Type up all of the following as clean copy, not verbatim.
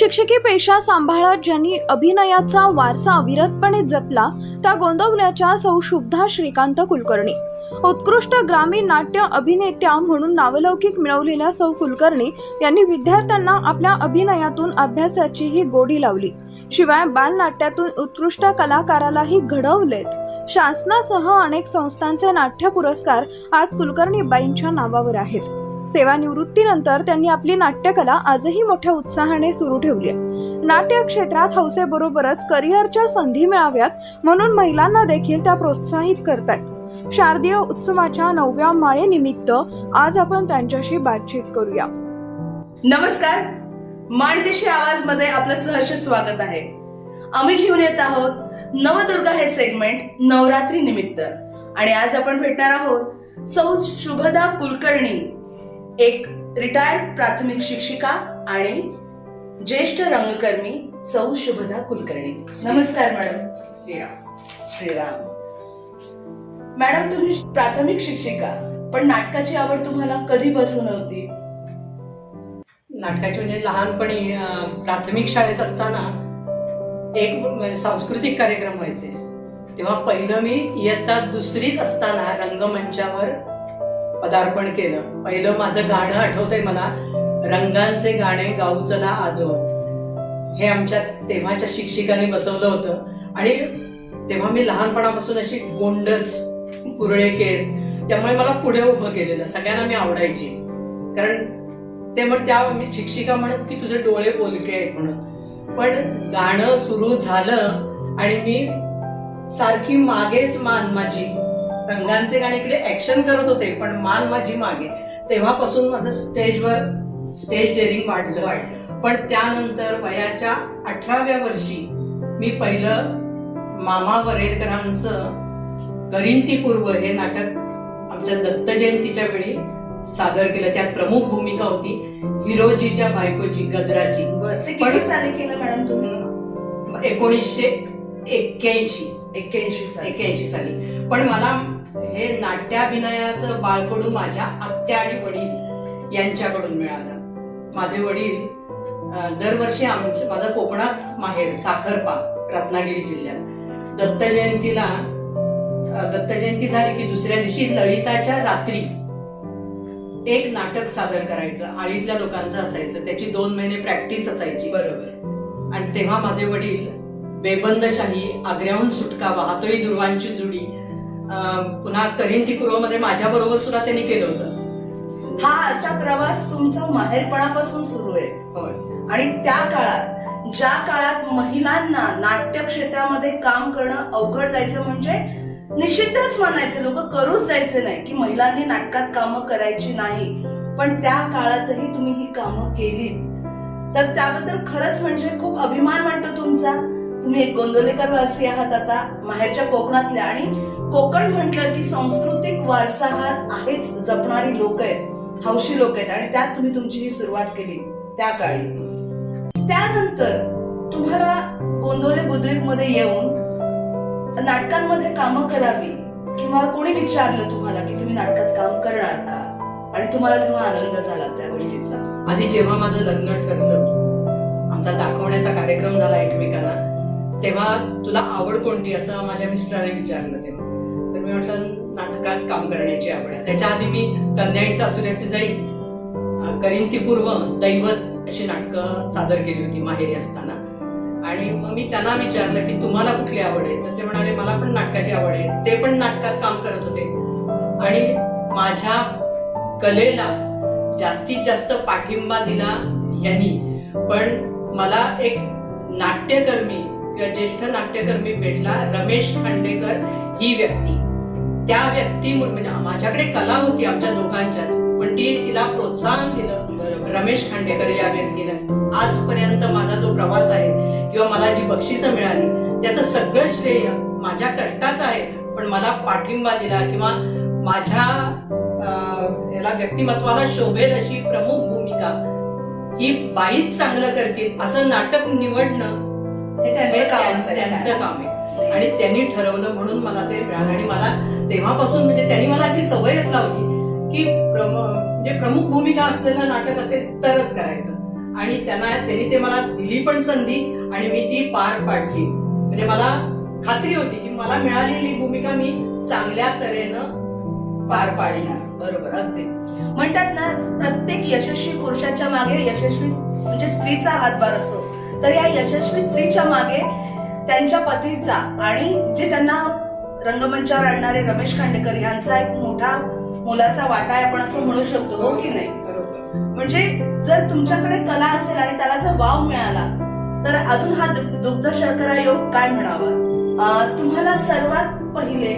शिक्षकी पेशा सांभाळत ज्यांनी अभिनयाचा वारसा अविरतपणे जपला त्या गोंदवल्याच्या सौ शुभदा श्रीकांत कुलकर्णी. उत्कृष्ट ग्रामीण नाट्य अभिनेत्या म्हणून नावलौकिक मिळवलेल्या सौ कुलकर्णी यांनी विद्यार्थ्यांना आपल्या अभिनयातून अभ्यासाचीही गोडी लावली. शिवाय बालनाट्यातून उत्कृष्ट कलाकारालाही घडवलेत. शासनासह अनेक संस्थांचे नाट्य पुरस्कार आज कुलकर्णीबाईंच्या नावावर आहेत. सेवानिवृत्तीनंतर त्यांनी आपली नाट्यकला आजही मोठ्या उत्साहाने सुरू ठेवली आहे. नाट्य क्षेत्रात हौसेबरोबरच करिअरच्या संधी मिळाव्यात म्हणून महिलांना देखील त्या प्रोत्साहित करतायत. शारदीय उत्सवाच्या 9व्या माळेनिमित्त आज आपण त्यांच्याशी बातचीत करूया. नमस्कार, माणदेशी आवाज मध्ये आपलं सहर्ष स्वागत आहे. आम्ही घेऊन येत आहोत नवदुर्गा हे सेगमेंट नवरात्री निमित्त आणि आज आपण भेटणार आहोत सौ शुभदा कुलकर्णी, एक रिटायर्ड प्राथमिक शिक्षिका आणि ज्येष्ठ रंगकर्मी सौ शुभदा कुलकर्णी. नमस्कार मॅडम. श्रीराम. मॅडम, तुम्ही प्राथमिक शिक्षिका, पण नाटकाची आवड तुम्हाला कधीपासून होती? नाटकाचे म्हणजे लहानपणी प्राथमिक शाळेत असताना एक सांस्कृतिक कार्यक्रम व्हायचे, तेव्हा पहिलं मी इयत्ता दुसरीत असताना रंगमंचावर पदार्पण केलं. पहिलं माझं गाणं आठवतंय मला, रंगांचे गाणे गाऊ चला आजो, हे आमच्या तेव्हाच्या शिक्षिकांनी बसवलं होतं. आणि तेव्हा मी लहानपणापासून अशी गोंडस कुरळे केस, त्यामुळे मला पुढे उभं केलेलं. सगळ्यांना मी आवडायची, कारण ते मग त्या शिक्षिका म्हणत की तुझे डोळे बोलके आहेत म्हणून. पण गाणं सुरू झालं आणि मी सारखी मागेच मान माझी, रंगांचे गाणे इकडे ऍक्शन करत होते पण मान माझी मागे. तेव्हापासून माझं स्टेज डेअरिंग वाढलं. पण त्यानंतर वयाच्या 18व्या वर्षी मी पहिलं मामा वरेरकरांचं गरिंती पूर्व हे नाटक आमच्या दत्त जयंतीच्या वेळी सादर केलं. त्यात प्रमुख भूमिका होती हिरोजीच्या बायकोची, गजराची. ते किती साली केलं मॅडम तुम्ही? 1981 साली. पण मला हे नाट्याभिनयाचं बाळकडू माझ्या आत्या आणि वडील यांच्याकडून मिळालं. माझे वडील दरवर्षी माझं कोकणात माहेर साखरपा, रत्नागिरी जिल्ह्यात, दत्त जयंती झाली की दुसऱ्या दिवशी ललिताच्या रात्री एक नाटक सादर करायचं. आळीतल्या लोकांचं असायचं, त्याची 2 महिने प्रॅक्टिस असायची. बरोबर. आणि तेव्हा माझे वडील बेबंदशाही, आग्र्याहून सुटका, वाहतोही ध्रुवांची जुडी, पुन्हा करिंती पूर्वमध्ये माझ्या बरोबर सुद्धा त्यांनी केलं होतं. हा असा प्रवास तुमचा माहेरपणापासून सुरू आहे. आणि त्या काळात, ज्या काळात महिलांना नाट्य क्षेत्रामध्ये काम करणं अवघड जायचं, म्हणजे निषिद्धच म्हणायचे, लोक करूच द्यायचे नाही की महिलांनी नाटकात कामं करायची नाही. पण त्या काळातही तुम्ही ही कामं केलीत, तर त्याबद्दल खरंच म्हणजे खूप अभिमान वाटतो तुमचा. तुम्ही एक गोंदवलेकर वासी आहात, आता माहेरच्या कोकणातल्या. आणि कोकण म्हटलं की सांस्कृतिक वारसा हा आहेच, जपणारी लोक आहेत, हौशी लोक आहेत. आणि त्यात तुम्ही तुमची ही सुरुवात केली त्या काळी. त्यानंतर तुम्हाला गोंदवले बुद्रुक मध्ये येऊन नाटकांमध्ये कामं करावी, किंवा कोणी विचारलं तुम्हाला की तुम्ही नाटकात काम करणार का, आणि तुम्हाला तेव्हा आनंद झाला त्या गोष्टीचा? आधी जेव्हा माझं लग्न ठरलं, आमचा दाखवण्याचा कार्यक्रम झाला एकमेकांना, तेव्हा तुला आवड कोणती असं माझ्या मिस्टरांनी विचारलं. तेव्हा तर मी म्हटलं नाटकात काम करण्याची आवड आहे. त्याच्या आधी मी कन्याई सासुऱ्याची जाई, करिंती पूर्व, दैवत अशी नाटकं सादर केली होती माहेरी असताना. आणि मग मी त्यांना विचारलं की तुम्हाला कुठली आवड आहे, तर ते म्हणाले मला पण नाटकाची आवड आहे. ते पण नाटकात काम करत होते आणि माझ्या कलेला जास्तीत जास्त पाठिंबा दिला यांनी. पण मला एक नाट्यकर्मी किंवा ज्येष्ठ नाट्यकर्मी भेटला, रमेश खांडेकर ही व्यक्ती. त्या व्यक्ती म्हणजे माझ्याकडे कला होती आमच्या दोघांच्यात, पण तिला प्रोत्साहन दिलं रमेश खांडेकर या व्यक्तीनं. आजपर्यंत माझा जो प्रवास आहे किंवा मला जी बक्षिसं मिळाली त्याचं सगळं श्रेय माझ्या कष्टाचं आहे. पण मला पाठिंबा दिला किंवा माझ्या याला व्यक्तिमत्वाला शोभेल अशी प्रमुख भूमिका ही बाईच चांगलं करतील असं नाटक निवडणं हे त्यांचं काम आहे. आणि त्यांनी ठरवलं म्हणून मला ते मिळालं. आणि मला तेव्हापासून म्हणजे त्यांनी मला अशी सवयच लावली की म्हणजे प्रमुख भूमिका असलेलं नाटक असेल तरच करायचं. आणि त्यांनी ते मला दिली पण संधी आणि मी ती पार पाडली. म्हणजे मला खात्री होती की मला मिळालेली भूमिका मी चांगल्या तऱ्हेनं पार पाडणार. बरोबर, अगदी. म्हणतात ना, प्रत्येक यशस्वी पुरुषाच्या मागे यशस्वी म्हणजे स्त्रीचा हातभार असतो. तर या यशस्वी स्त्रीच्या मागे त्यांच्या पतीचा आणि जे त्यांना रंगमंचावर आणणारे रमेश खांडेकर यांचा एक मोठा मोलाचा वाटा आहे, आपण असं म्हणू शकतो, हो की नाही? बरोबर. म्हणजे जर तुमच्याकडे कला असेल आणि त्याला जर वाव मिळाला तर अजून हा दुग्ध शर्करा योग काय म्हणावा. तुम्हाला सर्वात पहिले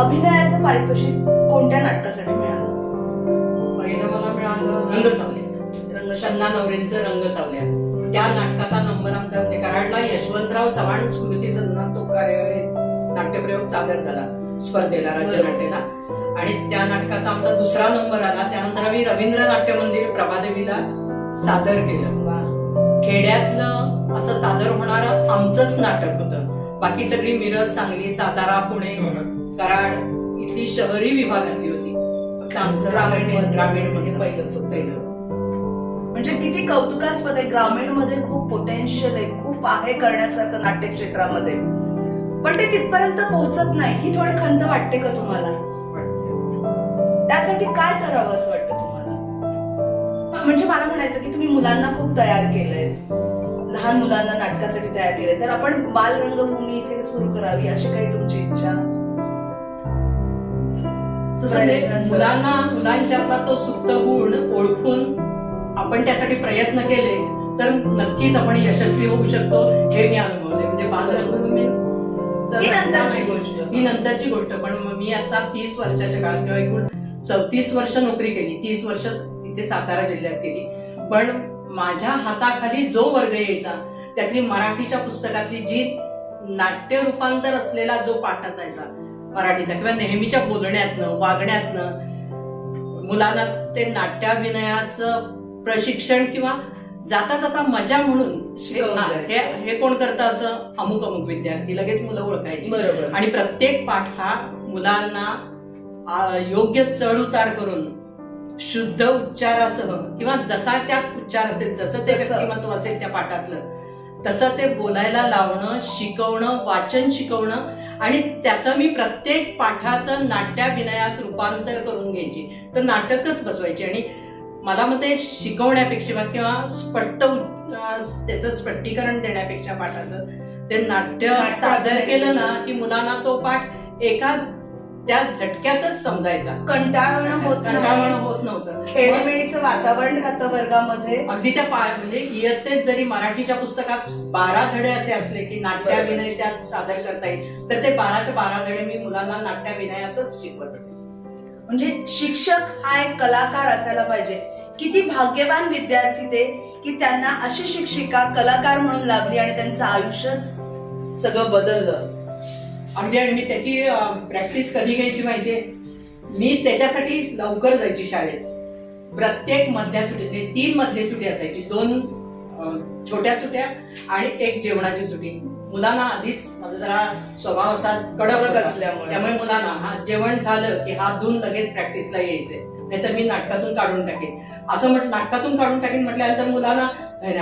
अभिनयाचं पारितोषिक कोणत्या नाटकासाठी मिळालं? पहिलं मला मिळालं रंगसावल्या. शन्ना नवरेंचं रंगसावल्या. त्या नाटकाचा नंबर आमच्या म्हणजे कराडला यशवंतराव चव्हाण स्मृती सदनात तो नाट्यप्रयोग सादर झाला स्पर्धेला, राज्य नाट्याला. आणि त्या नाटकाचा आमचा दुसरा नंबर आला. त्यानंतर आम्ही रवींद्र नाट्य मंदिर प्रभादेवीला सादर केलं. खेड्यातलं असं सादर होणारं आमचंच नाटक होतं. बाकी सगळी मिरज, सांगली, सातारा, पुणे, कराड इथली शहरी विभागातली होती. फक्त आमचं ग्रामीण पहिलंच होतं. म्हणजे किती कौतुकास्पद आहे. ग्रामीण मध्ये खूप पोटेन्शियल आहे, खूप आहे करण्यासारखं नाट्य क्षेत्रामध्ये, पण ते तिथपर्यंत पोहोचत नाही. ही थोडी खंत वाटते का तुम्हाला? त्यासाठी काय करावं असं वाटतं तुम्हाला? म्हणजे मला म्हणायचं की तुम्ही मुलांना खूप तयार केलंय, लहान मुलांना नाटकासाठी तयार केलंय, तर आपण बाल रंगभूमी इथे सुरू करावी अशी काही तुमची इच्छा? मुलांच्यातला तो सुप्त गुण ओळखून आपण त्यासाठी प्रयत्न केले तर नक्कीच आपण यशस्वी होऊ शकतो, हे मी अनुभवले. म्हणजे बाल रंगभूमी ही नंतरची गोष्ट. पण मी आता 30 वर्षाच्या काळात किंवा एकूण 34 वर्ष नोकरी केली, 30 वर्ष इथे सातारा जिल्ह्यात केली. पण माझ्या हाताखाली जो वर्ग यायचा त्यातली मराठीच्या पुस्तकातली जी नाट्य रूपांतर असलेला जो पाठ असायचा मराठीचा, किंवा नेहमीच्या बोलण्यातनं वागण्यातनं मुलांना ते नाट्याभिनयाचं प्रशिक्षण किंवा जाता जाता मजा म्हणून हे कोण करतं असं अमुक अमुक विद्यार्थी लगेच मुलं ओळखायची. बरोबर. आणि प्रत्येक पाठ हा मुलांना योग्य चढ उतार करून शुद्ध उच्चारासह किंवा जसा त्यात उच्चार असेल, जसं ते व्यक्तिमत्व असेल त्या पाठातलं, तसं ते बोलायला लावणं, शिकवणं, वाचन शिकवणं. आणि त्याचं मी प्रत्येक पाठाचं नाट्याभिनयात रूपांतर करून घ्यायची, तर नाटकच बसवायची. आणि मला मग ते शिकवण्यापेक्षा किंवा त्याचं स्पष्टीकरण देण्यापेक्षा पाठाचं ते नाट्य सादर केलं ना की मुलांना तो पाठ एका त्या झटक्यातच समजायचा, कंटाळवणं होत नव्हतं. खेळमेळीचं वातावरण राहतं वर्गामध्ये. अगदी त्या म्हणजे इयत्तेत जरी मराठीच्या पुस्तकात 12 धडे असे असले की नाट्याभिनय त्यात सादर करता येईल, तर ते 12च्या 12 धडे मी मुलांना नाट्याभिनयातच शिकवत असे. म्हणजे शिक्षक हा एक कलाकार असायला पाहिजे. किती भाग्यवान विद्यार्थी ते की त्यांना अशी शिक्षिका कलाकार म्हणून लाभली आणि त्यांचं आयुष्यच सगळं बदललं. अगदी. आणि मी त्याची प्रॅक्टिस कधी घ्यायची माहितीये, मी त्याच्यासाठी लवकर जायची शाळेत. प्रत्येक मधल्या सुट्टीत 3 मधली सुट्टी असायची, 2 छोट्या सुट्ट्या आणि 1 जेवणाची सुट्टी. मुलांना आधीच माझा जरा स्वभाव असा कडक असल्यामुळे त्यामुळे मुलांना जेवण झालं की हात धुवून लगेच प्रॅक्टिसला यायचे, नाहीतर मी नाटकातून काढून टाकेन असं नाटकातून काढून टाकेन म्हटल्यानंतर मुलांना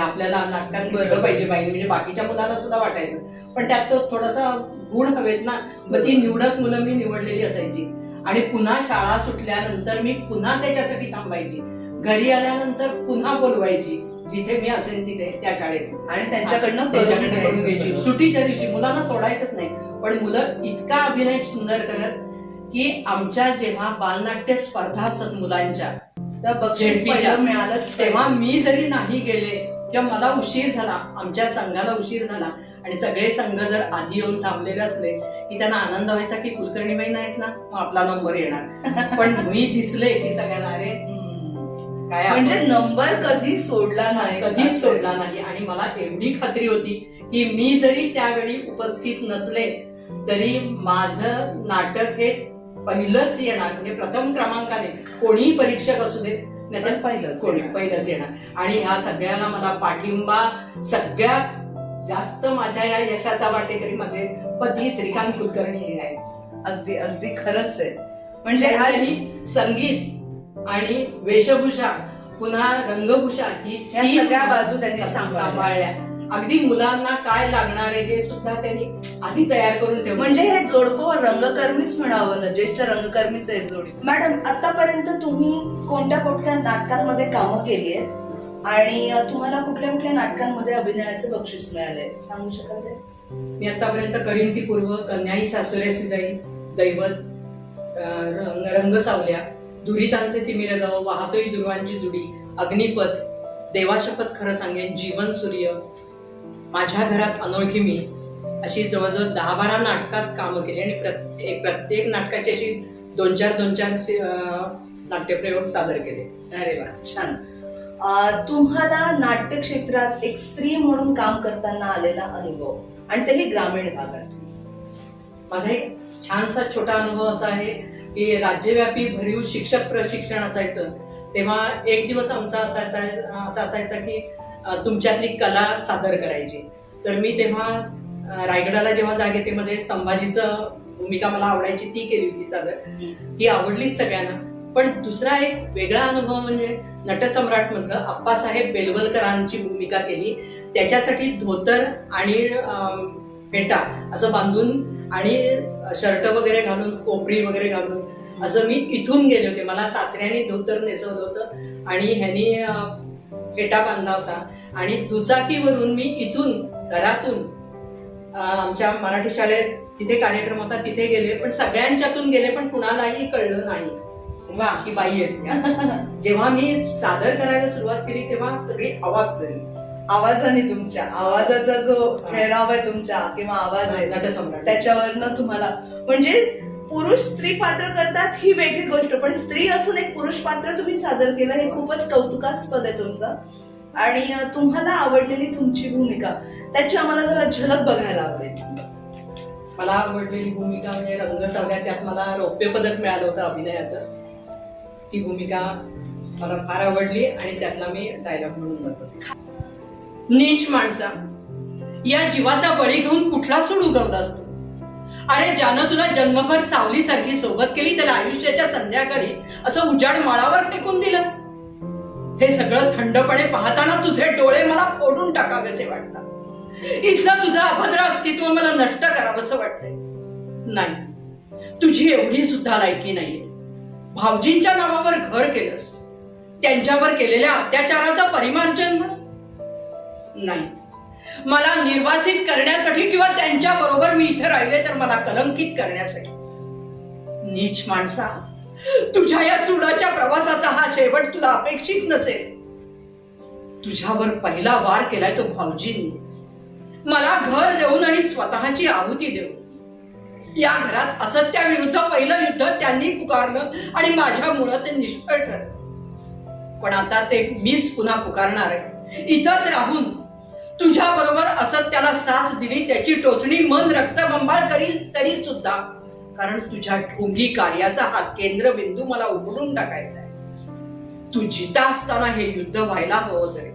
आपल्याला नाटकात घेतलं पाहिजे बाई, म्हणजे बाकीच्या मुलांना सुद्धा वाटायचं. पण त्यात तो थोडासा गुण हवेत ना, मग ती निवडक मुलं मी निवडलेली असायची. आणि पुन्हा शाळा सुटल्यानंतर मी पुन्हा त्याच्यासाठी थांबायची, घरी आल्यानंतर पुन्हा बोलवायची जिथे मी असेल तिथे त्या शाळेत, आणि त्यांच्याकडनं करून घ्यायची. सुट्टीच्या दिवशी मुलांना सोडायचंच नाही. पण मुलं इतका अभिनय सुंदर करत की आमच्या जेव्हा बालनाट्य स्पर्धा असत मुलांच्या मिळालंच, तेव्हा मी जरी नाही गेले किंवा मला उशीर झाला, आमच्या संघाला उशीर झाला आणि सगळे संघ जर आधी येऊन थांबलेले असले की त्यांना आनंद व्हायचा की कुलकर्णीबाई नाहीत ना, मग आपला नंबर येणार. पण मी दिसले की सगळ्यांना अरे काय, म्हणजे नंबर कधीच सोडला नाही. आणि मला एवढी खात्री होती की मी जरी त्यावेळी उपस्थित नसले तरी माझं नाटक हे पहिलंच येणार, म्हणजे प्रथम क्रमांकाने. कोणीही परीक्षक असू देत नाहीतर पहिलंच येणार. आणि ह्या सगळ्यांना मला पाठिंबा सगळ्यात जास्त माझ्या या यशाचा वाटेकरी माझे पती श्रीकांत कुलकर्णी हे आहेत. अगदी अगदी खरंच आहे. म्हणजे संगीत आणि वेशभूषा पुन्हा रंगभूषा ही या तीन सगळ्या बाजू त्यांनी सांभाळल्या. अगदी मुलांना काय लागणार आहे हे सुद्धा त्यांनी आधी तयार करून ठेवलं. म्हणजे हे जोडपं रंगकर्मीच म्हणावं ना, ज्येष्ठ रंगकर्मीच आहे जोडी. मॅडम, आतापर्यंत तुम्ही कोणत्या कोणत्या नाटकांमध्ये कामं केली आहेत आणि तुम्हाला कुठल्या कुठल्या नाटकांमध्ये अभिनयाचं बक्षीस मिळालंय, सांगू शकाल ते? मी आतापर्यंत करीन ती पूर्व, कन्याई सासुऱ्यासी जाई, दैवत, रंग सावल्या, दुरितांचे तिमिर जाव, वाहतोय दुर्वांची जुडी, अग्निपथ, देवाशपथ खरं सांगेन, जीवन सूर्य, माझ्या घरात अनोळखी मी, अशी जवळजवळ 10-12 नाटकात कामं केली आणि प्रत्येक नाटकाची अशी 2-4 नाट्यप्रयोग सादर केले. अरे वा, छान. तुम्हाला नाट्य क्षेत्रात एक स्त्री म्हणून काम करताना आलेला अनुभव, आणि तेही ग्रामीण भागात? माझा एक छानसा छोटा अनुभव असा आहे की राज्यव्यापी भरीव शिक्षक प्रशिक्षण असायचं तेव्हा एक दिवस आमचा असा असायचा की तुमच्यातली कला सादर करायची. तर मी तेव्हा रायगडाला जेव्हा जागेतेमध्ये संभाजीचं भूमिका मला आवडायची ती केली होती सादर. ती आवडलीच सगळ्यांना. पण दुसरा एक वेगळा अनुभव म्हणजे नटसम्राट मधलं अप्पासाहेब बेलवलकरांची भूमिका केली. त्याच्यासाठी धोतर आणि फेटा असं बांधून आणि शर्ट वगैरे घालून, कोपरी वगैरे घालून असं मी इथून गेले होते. मला सासऱ्याने धोतर नेसवलं होतं आणि ह्यांनी फेटा बांधला होता आणि दुचाकीवरून मी इथून घरातून आमच्या मराठी शाळेत तिथे कार्यक्रम होता तिथे गेले. पण सगळ्यांच्यातून गेले पण कुणालाही कळलं नाही वा, की बाई येते. जेव्हा मी सादर करायला सुरुवात केली तेव्हा सगळी अवाक झाली. आवाजाने, तुमच्या आवाजाचा जो ठेराव आहे तुमचा किंवा आवाज आहे नटसम्राट, त्याच्यावरनं तुम्हाला, म्हणजे पुरुष स्त्री पात्र करतात ही वेगळी गोष्ट, पण स्त्री असून एक पुरुष पात्र तुम्ही सादर केलं हे खूपच कौतुकास्पद आहे तुमचं. आणि तुम्हाला आवडलेली तुमची भूमिका, त्याची आम्हाला जरा झलक बघायला आवडेल. मला आवडलेली भूमिका म्हणजे रंग सावल्या. त्यात मला रौप्य पदक मिळालं होतं अभिनयाचं. ती भूमिका मला फार आवडली आणि त्यातला मी डायलॉग म्हणून म्हणतो, नीच माणसा, या जीवाचा बळी घेऊन कुठला सूड उगवला असतो. अरे ज्यानं तुला जन्मभर सावलीसारखी सोबत केली त्याला आयुष्याच्या संध्याकाळी असं उजाड माळावर फेकून दिलंस. हे सगळं थंडपणे पाहताना तुझे डोळे मला फोडून टाकावेसे वाटतात. इथलं तुझं अभद्र अस्तित्व मला नष्ट करावंसं वाटतंय. नाही, तुझी एवढी सुद्धा लायकी नाहीये. भाऊजींच्या नावावर घर केलंस, त्यांच्यावर केलेल्या अत्याचाराचं परिमार्जन म्हण. नाही, मला निर्वासित करण्यासाठी किंवा त्यांच्या बरोबर मी इथे राहिले तर मला कलंकित करण्यासाठी. नीच माणसा, तुझ्या या सुडाच्या प्रवासाचा हा शेवट तुला अपेक्षित नसेल. तुझ्यावर पहिला वार केलाय तो भाऊजींनी. मला घर देऊन आणि स्वतःची आहुती देऊन. या घरात असत्याविरुद्ध पहिलं युद्ध त्यांनी पुकारलं आणि माझ्यामुळं ते निष्फळ ठरलं. पण आता ते मीच पुन्हा पुकारणार आहे. इथंच राहून तुझ्या बरोबर असत्याला साथ दिली त्याची टोचणी मन रक्तबंबाळ करील तरी सुद्धा, कारण तुझ्या ढोंगी कार्याचा हा केंद्रबिंदू मला उघडून टाकायचा आहे. तू जिता असताना हे युद्ध व्हायला हवं तरी,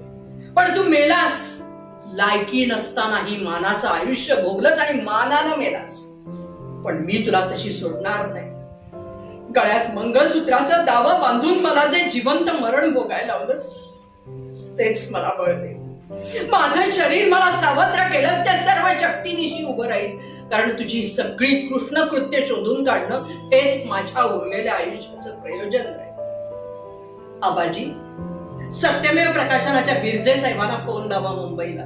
पण तू मेलास. लायकी नसतानाही मानाचं आयुष्य भोगलंस आणि मानानं मेलास. पण मी तुला तशी सोडणार नाही. गळ्यात मंगळसूत्राचं दावं बांधून मला जे जिवंत मरण भोगायला लावलंस तेच मला बळ दे. माझं शरीर मला सावत्र केलंस त्या सर्व शक्तीनिशी उभं राहील, कारण तुझी सगळी कृष्ण कृत्य शोधून काढणं हेच माझ्या उरलेल्या आयुष्याचं प्रयोजन आहे. आबाजी, सत्यमेव प्रकाशनाच्या बिरजे साहेबांना फोन लावा मुंबईला.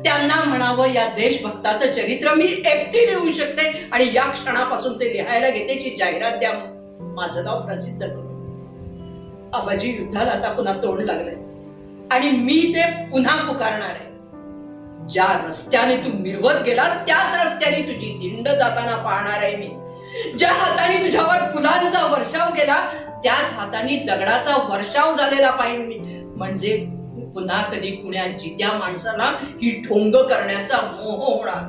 त्यांना म्हणावं या देशभक्ताचं चरित्र मी एकटी लिहू शकते आणि या क्षणापासून ते लिहायला घेतेची जाहिरात द्या. माझं नाव प्रसिद्ध करू. आबाजी, युद्धाला आता पुन्हा तोंड लागलंय आणि मी ते पुन्हा पुकारणार आहे. ज्या रस्त्याने तू मिरवत गेलास त्याच रस्त्याने तुझी दिंड जाताना पाहणार आहे मी. ज्या हाताने तुझ्यावर फुलांचा वर्षाव केला त्याच हाताने दगडाचा वर्षाव झालेला पाहिजे मी. म्हणजे पुन्हा कधी कुण्या जित्या माणसाला ही ठोंग करण्याचा मोह होणार.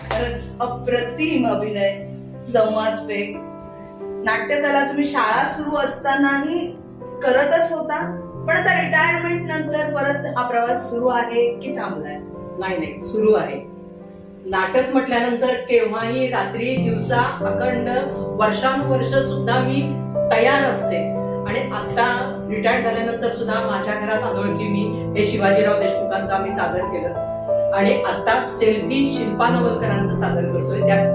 खरंच अप्रतिम अभिनय, संवाद वेग. नाट्यकला तुम्ही शाळा सुरू असतानाही करतच होता, पण आता रिटायरमेंट नंतर परत हा प्रवास सुरू आहे की थांबलाय? नाही, सुरू आहे. नाटक म्हटल्यानंतर केव्हाही रात्री दिवसा अखंड वर्षानुवर्ष सुद्धा मी तयार असते आणि आता रिटायर्ड झाल्यानंतर सुद्धा माझ्या घरात अनोळखी मी हे शिवाजीराव देशमुखांचं आम्ही सादर केलं आणि आता सेल्फी शिल्पा नवलकरांचं सादर करतोय. त्यात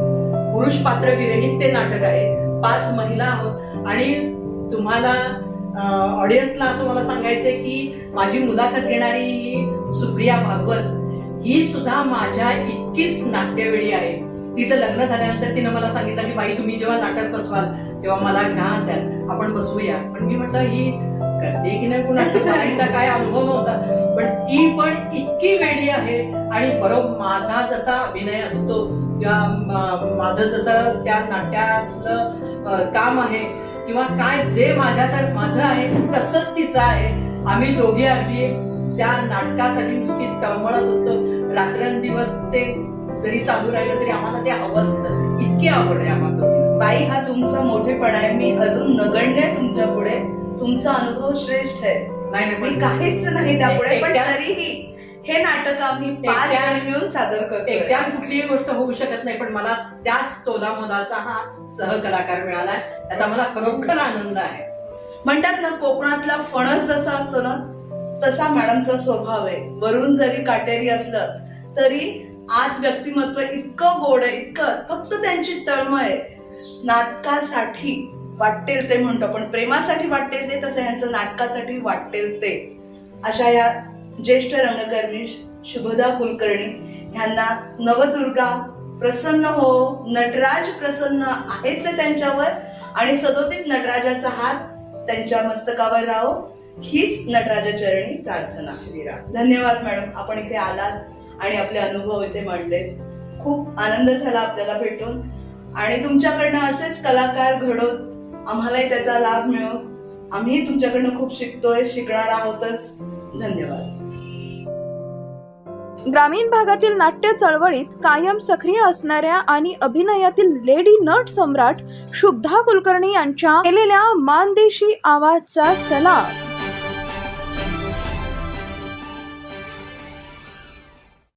पुरुष पात्र विरहित ते नाटक आहे. 5 महिला आहोत आणि तुम्हाला ऑडियन्सला असं मला सांगायचंय की माझी मुलाखत घेणारी ही सुप्रिया भागवत ही सुद्धा माझ्या इतकीच नाट्यवेडी आहे. तिचं लग्न झाल्यानंतर तिनं मला सांगितलं की बाई तुम्ही जेव्हा नाटक बसवाल तेव्हा मला घ्या त्यात आपण बसवूया. पण मी म्हटलं ही करते की नाही पुन्हा करायचा काय अनुभव नव्हता. पण ती पण इतकी वेडी आहे आणि बरोबर माझा जसा अभिनय असतो किंवा माझं जसं त्या नाट्यातलं काम आहे किंवा काय जे माझं आहे तसंच तिचं आहे. आम्ही दोघे अगदी त्या नाटकासाठी नुसती तळमळत असतो. रात्रंदिवस ते जरी चालू राहिलं तरी आम्हाला ते हवं असतं. इतकी आवड आहे आम्हाला. बाई हा तुमचा मोठेपणा आहे. मी अजून नगण्य आहे तुमच्या पुढे. तुमचा अनुभव श्रेष्ठ आहे. नाही मी काहीच नाही त्यापुढे. पण एकट्या- तरीही हे नाटक आम्ही 5 जण मिळून सादर करतो. एकट्या कुठलीही गोष्ट होऊ शकत नाही. पण मला त्याच तोलामोलाचा हा सहकलाकार मिळालाय. त्याचा मला खरोखर आनंद आहे. म्हणतात ना कोकणातला फणस जसा असतो ना तसा मॅडमचा स्वभाव आहे. वरून जरी काटेरी असलं तरी आत व्यक्तिमत्व इतकं गोड आहे, इतकं फक्त त्यांची तळमळ आहे. नाटकासाठी वाटेल ते म्हणतो पण प्रेमासाठी वाटेल ते, तसं यांचं नाटकासाठी वाटेल ते. अशा या ज्येष्ठ रंगकर्मी शुभदा कुलकर्णी यांना नवदुर्गा प्रसन्न हो, नटराज प्रसन्न आहेच आहे त्यांच्यावर आणि सदोदित नटराजाचा हात त्यांच्या मस्तकावर राहो हीच नटराजाचरणी प्रार्थना. श्रीराम. धन्यवाद मॅडम, आपण इथे आलात आणि आपले अनुभव इथे मांडलेत. खूप आनंद झाला आपल्याला भेटून आणि तुमच्याकडनं असेच कलाकार घडवत आम्हालाही त्याचा लाभ मिळो. आम्ही तुमच्याकडनं खूप शिकतोय, शिकणार आहोतच. धन्यवाद. ग्रामीण भागातील नाट्य चळवळीत कायम सक्रिय असणाऱ्या आणि अभिनयातील लेडी नट सम्राट शुभदा कुलकर्णी यांच्या केलेल्या मानदेशी आवाजचा सलाम